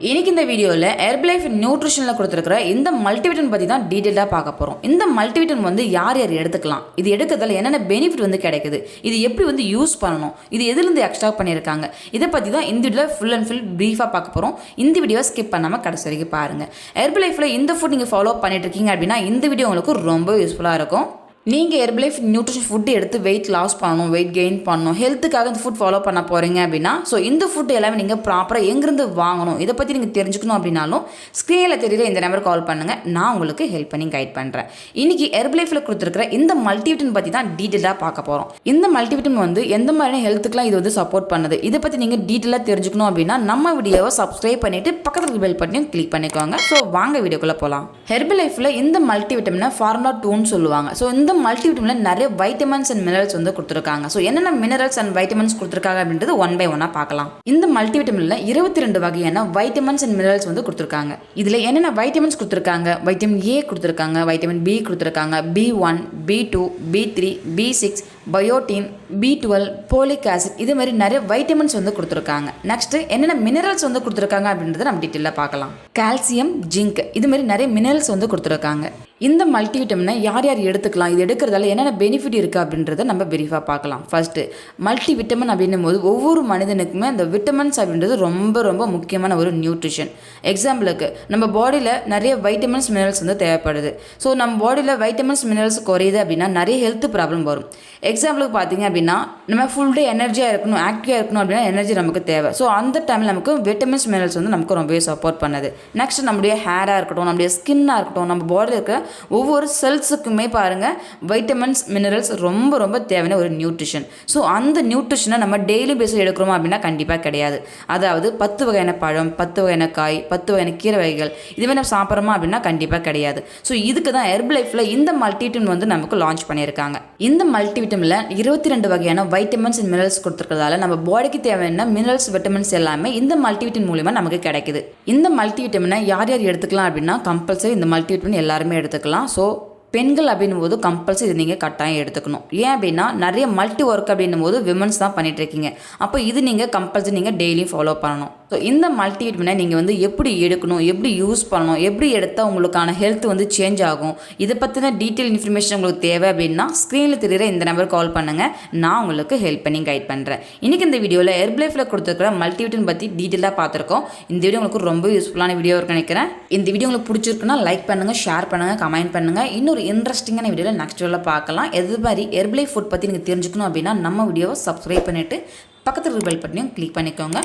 இன்னைக்கு இந்த வீடியோவில் Herbalife நியூட்ரிஷனில் கொடுத்துருக்கிற இந்த மல்டிவிட்டன் பற்றி தான் டீட்டெயிலாக பார்க்க போகிறோம். இந்த மல்டிவிட்டன் வந்து யார் யார் எடுத்துக்கலாம், இது எடுக்கிறதால என்னென்ன பெனிஃபிட் வந்து கிடைக்குது, இது எப்படி வந்து யூஸ் பண்ணணும், இது எதுலேருந்து எக்ஸ்ட்ரா பண்ணியிருக்காங்க, இதை பற்றி தான் இந்த வீடியோவில் ஃபுல் அண்ட் ஃபுல் ப்ரீஃபாக பார்க்க போகிறோம். இந்த வீடியோவை ஸ்கிப் பண்ணாமல் கடைசி வரைக்கும் பாருங்கள். Herbalifeல இந்த ஃபுட் நீங்கள் ஃபாலோ பண்ணிட்டு இருக்கீங்க அப்படின்னா இந்த வீடியோ உங்களுக்கு ரொம்ப யூஸ்ஃபுல்லாக இருக்கும். நீங்கள் Herbalife நியூட்ரிஷன் ஃபுட்டு எடுத்து வெயிட் லாஸ் பண்ணணும், வெயிட் கெயின் பண்ணணும், ஹெல்த்துக்காக இந்த ஃபுட் ஃபாலோ பண்ண போகிறீங்க அப்படின்னா இந்த ஃபுட் எல்லாமே நீங்கள் ப்ராப்பராக எங்கேருந்து வாங்கணும் இதை பற்றி நீங்கள் தெரிஞ்சுக்கணும் அப்படின்னாலும் ஸ்க்ரீனில் தெரியுற இந்த நம்பர் கால் பண்ணுங்கள். நான் உங்களுக்கு ஹெல்ப் பண்ணி கைட் பண்ணுறேன். இன்றைக்கி Herbalifeல கொடுத்துருக்கிற இந்த மல்டிவிட்டன் பற்றி தான் டீட்டெயிலாக பார்க்க போகிறோம். இந்த மல்டிவிட்டன் வந்து எந்த மாதிரியான ஹெல்த்துக்குலாம் இது வந்து சப்போர்ட் பண்ணுது இதை பற்றி நீங்கள் டீட்டெயிலாக தெரிஞ்சுக்கணும் அப்படின்னா நம்ம வீடியோவை சப்ஸ்கிரைப் பண்ணிவிட்டு பக்கத்தில் பெல் பட்டனையும் கிளிக் பண்ணிக்கோங்க. ஸோ வாங்க வீடியோக்குள்ளே போகலாம். Herbalifeல இந்த மல்டிவிட்டமினை ஃபார்முலா 2ன்னு சொல்லுவாங்க. ஸோ இந்த மல்டிவிட்டமினில் நிறைய வைட்டமின்ஸ் அண்ட் மினரல்ஸ் வந்து கொடுத்துருக்காங்க. ஸோ என்னென்ன மினரல்ஸ் அண்ட் வைட்டமின்ஸ் கொடுத்துருக்காங்க அப்படின்றது ஒன் பை ஒன்னாக பார்க்கலாம். இந்த மல்டிவிட்டமினில் 22 வகையான வைட்டமின்ஸ் அண்ட் மினரல்ஸ் வந்து கொடுத்துருக்காங்க. இதில் என்னென்ன வைட்டமின்ஸ் கொடுத்துருக்காங்க, வைட்டமின் ஏ கொடுத்துருக்காங்க, வைட்டமின் பி கொடுத்துருக்காங்க, B1, B2, B3, B6, biotin, B12, folic acid, இது மாதிரி நிறைய வைட்டமின்ஸ் வந்து கொடுத்துருக்காங்க. நெக்ஸ்ட் என்னென்ன மினரல்ஸ் வந்து கொடுத்துருக்காங்க அப்படின்றத நம்ம டீட்டெயிலாக பார்க்கலாம். கால்சியம், ஜிங்க், இது மாதிரி நிறைய மினரல்ஸ் வந்து கொடுத்துருக்காங்க. இந்த மல்டிவிட்டமினை யார் யார் எடுத்துக்கலாம், இது எடுக்கிறதால என்னென்ன பெனிஃபிட் இருக்குது அப்படின்றத நம்ம பிரீஃபாக பார்க்கலாம். ஃபர்ஸ்ட்டு மல்டிவிட்டமின் அப்படின்னும் போது ஒவ்வொரு மனிதனுக்குமே அந்த விட்டமின்ஸ் அப்படின்றது ரொம்ப ரொம்ப முக்கியமான ஒரு நியூட்ரிஷன். எக்ஸாம்பிளுக்கு நம்ம பாடியில் நிறைய வைட்டமின்ஸ் மினரல்ஸ் வந்து தேவைப்படுது. ஸோ நம்ம பாடியில் வைட்டமின்ஸ் மினரல்ஸ் குறையுது அப்படின்னா நிறைய ஹெல்த் ப்ராப்ளம் வரும். எக்ஸாம்பிளுக்கு பார்த்தீங்க அப்படின்னா நம்ம ஃபுல் டே எனர்ஜியாக இருக்கணும், ஆக்டிவாக இருக்கணும் அப்படின்னா எனர்ஜி நமக்கு தேவை. ஸோ அந்த டைமில் நமக்கு விட்டமின்ஸ் மினரல்ஸ் வந்து நமக்கு ரொம்பவே சப்போர்ட் பண்ணுது. நெக்ஸ்ட் நம்முடைய ஹேராக இருக்கட்டும், நம்முடைய ஸ்கின்னாக இருக்கட்டும், நம்ம பாடியில் இருக்கிற ஒவ்வொரு செல்ஸுக்குமே பாருங்கள் வைட்டமின்ஸ் மினரல்ஸ் ரொம்ப ரொம்ப தேவையான ஒரு நியூட்ரிஷன். ஸோ அந்த நியூட்ரிஷனை நம்ம டெய்லி பேஸில் எடுக்கிறோமா அப்படின்னா கண்டிப்பாக கிடையாது. அதாவது 10 வகையான பழம், 10 வகையான காய், 10 வகையான கீரை வகைகள் இதுவே நம்ம சாப்பிட்றோமா அப்படின்னா கண்டிப்பாக கிடையாது. ஸோ இதுக்கு தான் Herbalifeல இந்த மல்டிவிட்டன் வந்து நமக்கு லான்ச் பண்ணியிருக்காங்க. இந்த மல்டிவிட்டமினில் 22 வகையான வைட்டமின்ஸ் அண்ட் மினரல்ஸ் கொடுத்துருக்கிறதால நம்ம பாடிக்கு தேவையான மினரல்ஸ் விட்டமின்ஸ் எல்லாமே இந்த மல்டிவிட்டன் மூலிமா நமக்கு கிடைக்குது. இந்த மல்டிவிட்டமினை யார் யார் எடுத்துக்கலாம் அப்படின்னா கம்பல்சரி இந்த மல்டிவிட்டமின் எல்லாருமே எடுத்துக்கலாம். ஸோ பெண்கள் அப்படின்னும் போது கம்பல்சரி இது நீங்கள் கட்டாயம் எடுத்துக்கணும். ஏன் அப்படின்னா நிறைய மல்டி ஒர்க் அப்படின்னும் போது விமன்ஸ் தான் பண்ணிட்டு இருக்கீங்க. அப்போ இது நீங்கள் கம்பல்சரி நீங்கள் டெய்லியும் ஃபாலோ பண்ணணும். ஸோ இந்த மல்டிவிட்டமினை நீங்கள் வந்து எப்படி எடுக்கணும், எப்படி யூஸ் பண்ணணும், எப்படி எடுத்தால் உங்களுக்கான ஹெல்த் வந்து சேஞ்ச் ஆகும், இதை பற்றின டீட்டெயில் இன்ஃபர்மேஷன் உங்களுக்கு தேவை அப்படின்னா ஸ்க்ரீனில் தெரிகிற இந்த நம்பர் கால் பண்ணுங்கள். நான் உங்களுக்கு ஹெல்ப் பண்ணி கைட் பண்ணுறேன். இன்றைக்கி இந்த வீடியோவில் Herbalifeல கொடுத்துருக்கிற மல்டிவிட்டன் பற்றி டீட்டெயிலாக பார்த்துருக்கோம். இந்த வீடியோ உங்களுக்கு ரொம்ப யூஸ்ஃபுல்லான வீடியோ இருக்குன்னு நினைக்கிறேன். இந்த வீடியோ உங்களுக்கு பிடிச்சிருக்குன்னா லைக் பண்ணுங்கள், ஷேர் பண்ணுங்கள், கமெண்ட் பண்ணுங்கள். இன்னொரு இன்ட்ரெஸ்டிங்கான வீடியோவில் நெக்ஸ்ட் வீடியோவில் பார்க்கலாம். எது மாதிரி Herbalife ஃபுட் பற்றி நீங்கள் தெரிஞ்சுக்கணும் அப்படின்னா நம்ம வீடியோவை சப்ஸ்கிரைப் பண்ணிவிட்டு பக்கத்தில் பெல் பட்டனையும் கிளிக் பண்ணிக்கோங்க.